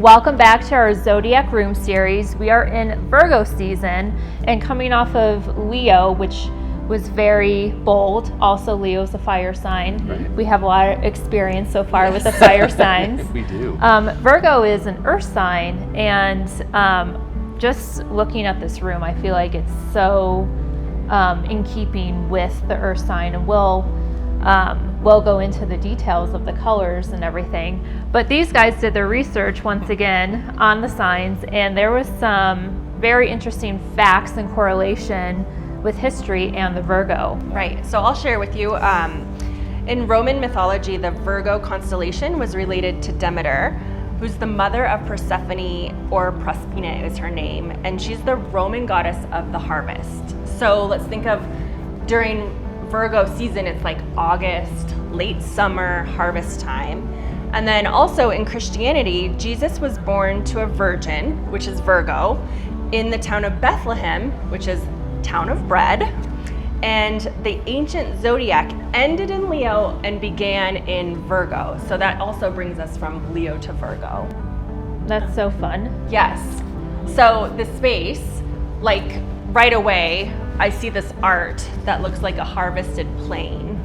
Welcome back to our Zodiac room series. We are in Virgo season and coming off of Leo, which was very bold. Also, Leo's a fire sign. Right. We have a lot of experience so far with the fire signs. We do. Virgo is an earth sign, and just looking at this room, I feel like it's so in keeping with the earth sign, and we'll go into the details of the colors and everything. But these guys did their research once again on the signs, and there was some very interesting facts and correlation with history and the Virgo. Right, so I'll share with you, in Roman mythology, the Virgo constellation was related to Demeter, who's the mother of Persephone, or Proserpina is her name, and she's the Roman goddess of the harvest. So let's think of during Virgo season, it's like August, late summer, harvest time. And then also in Christianity, Jesus was born to a virgin, which is Virgo, in the town of Bethlehem, which is town of bread. And the ancient zodiac ended in Leo and began in Virgo. So that also brings us from Leo to Virgo. That's so fun. Yes. So the space, like right away, I see this art that looks like a harvested plain.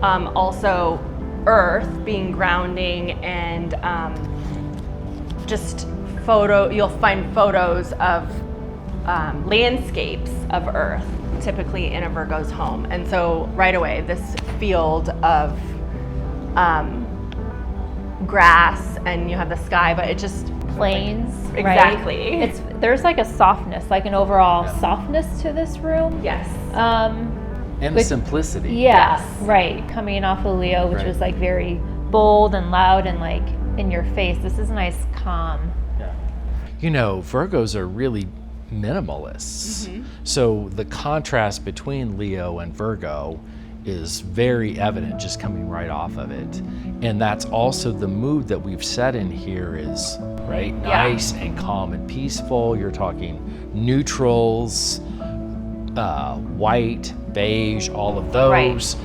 Also earth being grounding, and you'll find photos of landscapes of earth, typically in a Virgo's home. And so right away, this field of grass, and you have the sky, but it just Plains, exactly. Right? There's like a softness, like an overall softness to this room. Yes. And simplicity. Yes, Yes. right. Coming off of Leo, which Right. was like very bold and loud and like in your face. This is a nice calm. Yeah. You know, Virgos are really minimalists. Mm-hmm. So the contrast between Leo and Virgo is very evident just coming right off of it. And that's also the mood that we've set in here is right, nice and calm and peaceful. You're talking neutrals, white, beige, all of those. Right.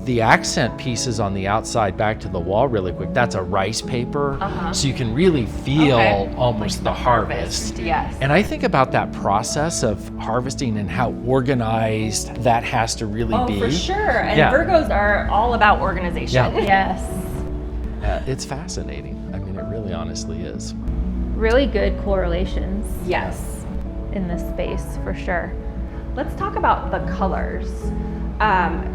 The accent pieces on the outside, back to the wall really quick, that's a rice paper. So you can really feel almost Like the harvest. Yes. And I think about that process of harvesting and how organized that has to really be. For sure. And Yeah. Virgos are all about organization. Yeah. Yes. It's fascinating. I mean, it really honestly is. Really good correlations Yes. in this space for sure. Let's talk about the colors.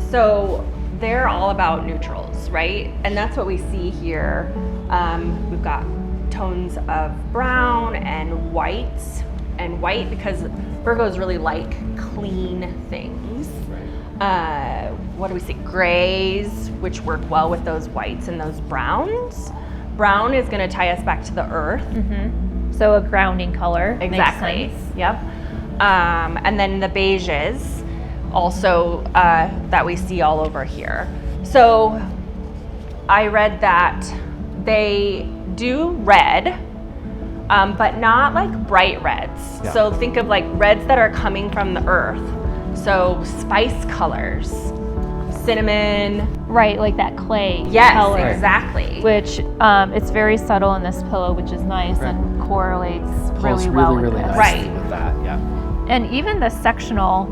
So they're all about neutrals, right? And that's what we see here. We've got tones of brown and white because Virgos really like clean things. What do we see? Grays, which work well with those whites and those browns. Brown is going to tie us back to the earth. So a grounding color. Exactly. Makes sense. Yep. And then the beiges also that we see all over here. So I read that they do red, but not like bright reds. Yeah. So think of like reds that are coming from the earth. So spice colors, cinnamon. Right, like that clay Yes, color. exactly. Which it's very subtle in this pillow, which is nice and correlates Pulls really well with really this. nicely Right. with that, yeah. And even the sectional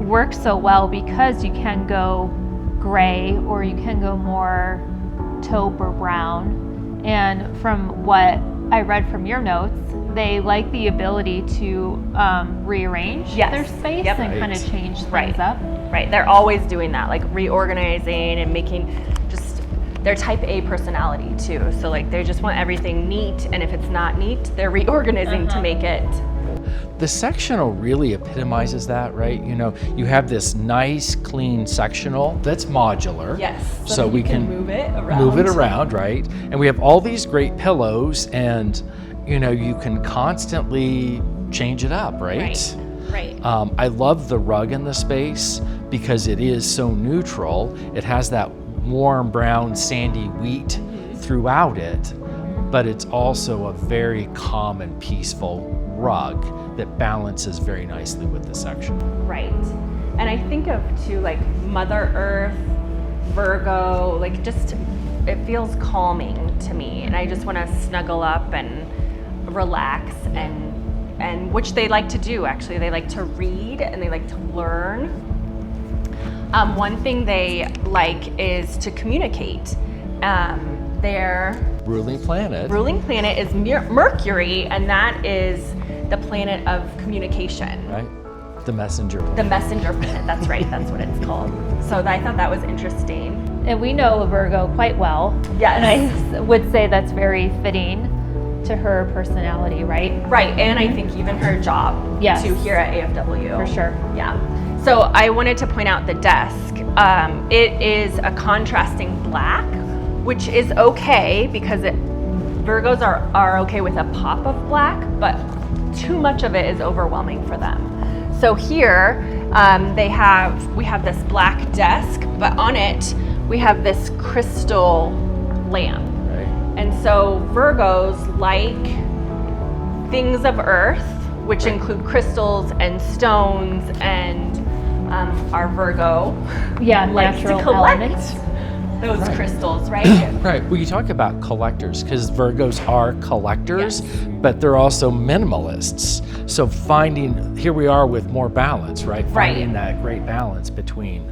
works so well because you can go gray or you can go more taupe or brown. And from what I read from your notes, they like the ability to rearrange their space Yep. and kind of change things Right. up. Right, they're always doing that, like reorganizing and making they're type A personality too. So like they just want everything neat, and if it's not neat, they're reorganizing to make it. The sectional really epitomizes that, right? You know, you have this nice, clean sectional that's modular. Yes, So we can move it around. move it around, right? And we have all these great pillows, and you know, you can constantly change it up, right? Right. I love the rug in the space because it is so neutral. It has that warm brown sandy wheat throughout it, but it's also a very calm and peaceful rug that balances very nicely with the section. Right. And I think of too, like Mother Earth, Virgo, like just, it feels calming to me. And I just want to snuggle up and relax and which they like to do actually. They like to read and they like to learn. One thing they like is to communicate. Their ruling planet is Mercury, and that is the planet of communication. Right, the messenger planet. The messenger planet, that's right, that's what it's called. So I thought that was interesting. And we know a Virgo quite well. Yes. And I would say that's very fitting to her personality, right? Right, and I think even her job Yes. too here at AFW. For sure. Yeah. So I wanted to point out the desk. It is a contrasting black, which is okay because Virgos are okay with a pop of black, but too much of it is overwhelming for them. So here we have this black desk, but on it we have this crystal lamp. Right. And so Virgos like things of earth, which include crystals and stones, and our Virgo likes to natural collect elements. those Right. crystals, right? Right. Well, you talk about collectors because Virgos are collectors, Yes. but they're also minimalists. So here we are with more balance, right? Finding that great balance between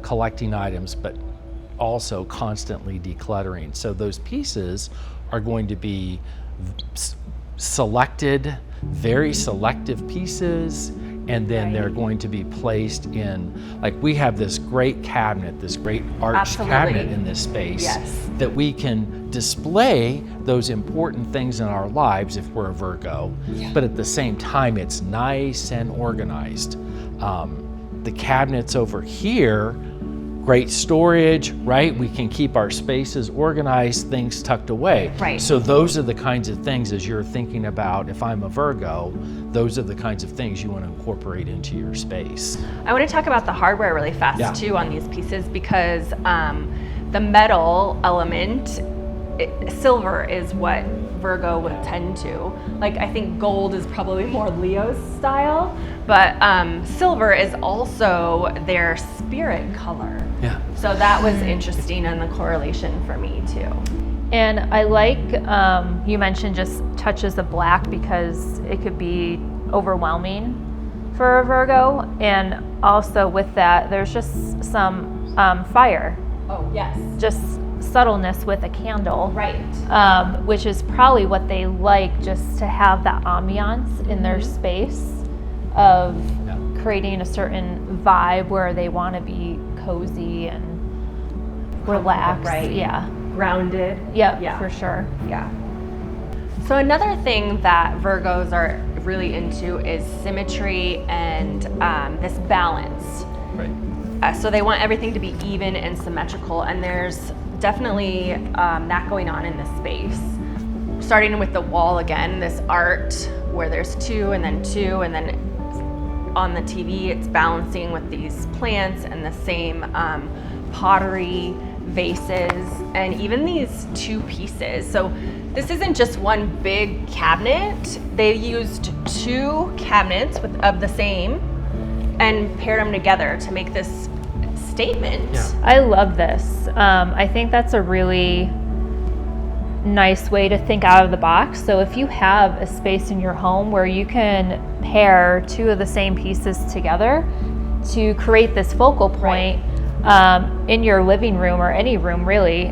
collecting items, but also constantly decluttering. So those pieces are going to be selected, very selective pieces, and then they're going to be placed in, like we have this great cabinet, this great arched Absolutely. cabinet in this space Yes. that we can display those important things in our lives if we're a Virgo, but at the same time it's nice and organized. The cabinets over here, great storage, right? We can keep our spaces organized, things tucked away. Right. So those are the kinds of things, as you're thinking about, if I'm a Virgo, those are the kinds of things you want to incorporate into your space. I want to talk about the hardware really fast Yeah. too on these pieces because the metal element, silver is what Virgo would tend to. Like I think gold is probably more Leo's style, but silver is also their spirit color. Yeah. So that was interesting and the correlation for me too. And I like, you mentioned just touches of black because it could be overwhelming for a Virgo. And also with that, there's just some fire, Oh yes. just subtleness with a candle. Right. Which is probably what they like, just to have that ambiance in their space of creating a certain vibe where they want to be cozy and relaxed. Right. Yeah. Grounded. Yep, Yeah. for sure. Yeah. So another thing that Virgos are really into is symmetry and this balance. Right. So they want everything to be even and symmetrical, and there's definitely that going on in this space. Starting with the wall again, this art where there's two, and then on the TV it's balancing with these plants and the same pottery, vases, and even these two pieces. So this isn't just one big cabinet. They used two cabinets of the same and paired them together to make this statement. Yeah. I love this. I think that's a really nice way to think out of the box. So if you have a space in your home where you can pair two of the same pieces together to create this focal point in your living room or any room really,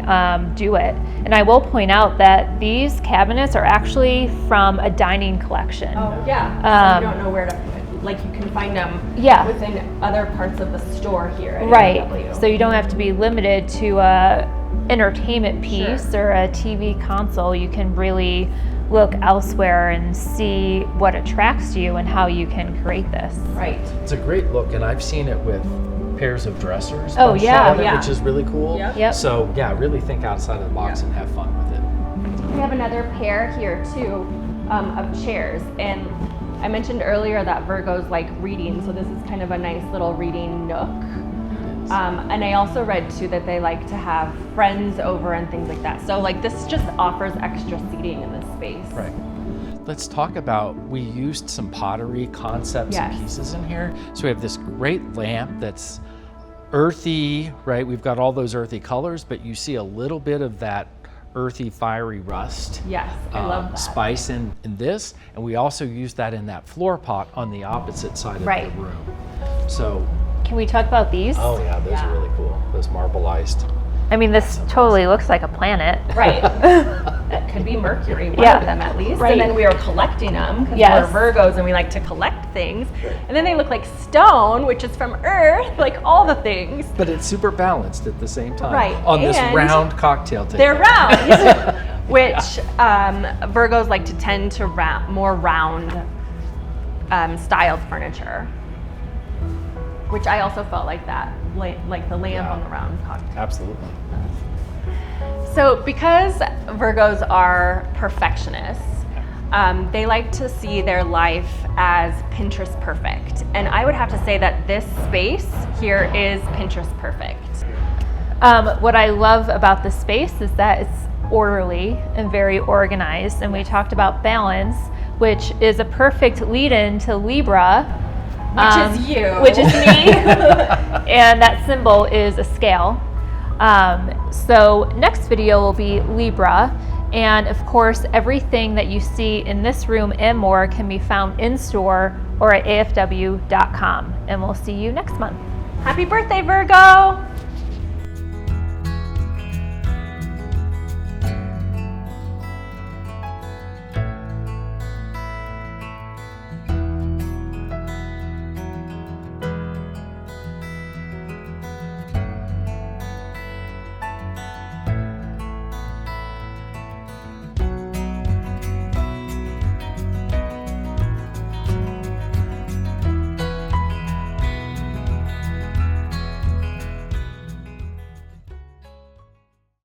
do it. And I will point out that these cabinets are actually from a dining collection. Oh yeah. So you don't know where to put. Like you can find them within other parts of the store here at AFW. So you don't have to be limited to a entertainment piece or a TV console. You can really look elsewhere and see what attracts you and how you can create this. Right. It's a great look, and I've seen it with pairs of dressers. Oh, punched yeah. on it, Yeah. which is really cool. Yep. So yeah, really think outside of the box and have fun with it. We have another pair here too of chairs, and I mentioned earlier that Virgos like reading, so this is kind of a nice little reading nook. And I also read too that they like to have friends over and things like that. So like this just offers extra seating in this space. Right. Let's talk about, we used some pottery concepts and pieces in here. So we have this great lamp that's earthy, right? We've got all those earthy colors, but you see a little bit of that earthy, fiery rust. Yes, I love that. Spice in this, and we also use that in that floor pot on the opposite side of Right. the room. So, Can we talk about these? oh yeah, those are really cool. Those marbleized. I mean, this totally looks like a planet. Right. That could be Mercury, one of them at least. Right. And then we were collecting them because Yes. we're Virgos and we like to collect things. And then they look like stone, which is from Earth, like all the things. But it's super balanced at the same time. Right, On this and round cocktail table. They're round, which Virgos like to tend to more round styled furniture. Which I also felt like that, like the lamp on the round cocktail. Absolutely. So because Virgos are perfectionists, they like to see their life as Pinterest perfect. And I would have to say that this space here is Pinterest perfect. What I love about this space is that it's orderly and very organized. And we talked about balance, which is a perfect lead-in to Libra. Which is you. Which is me. And that symbol is a scale. So next video will be Libra. And of course, everything that you see in this room and more can be found in store or at afw.com. And we'll see you next month. Happy birthday, Virgo!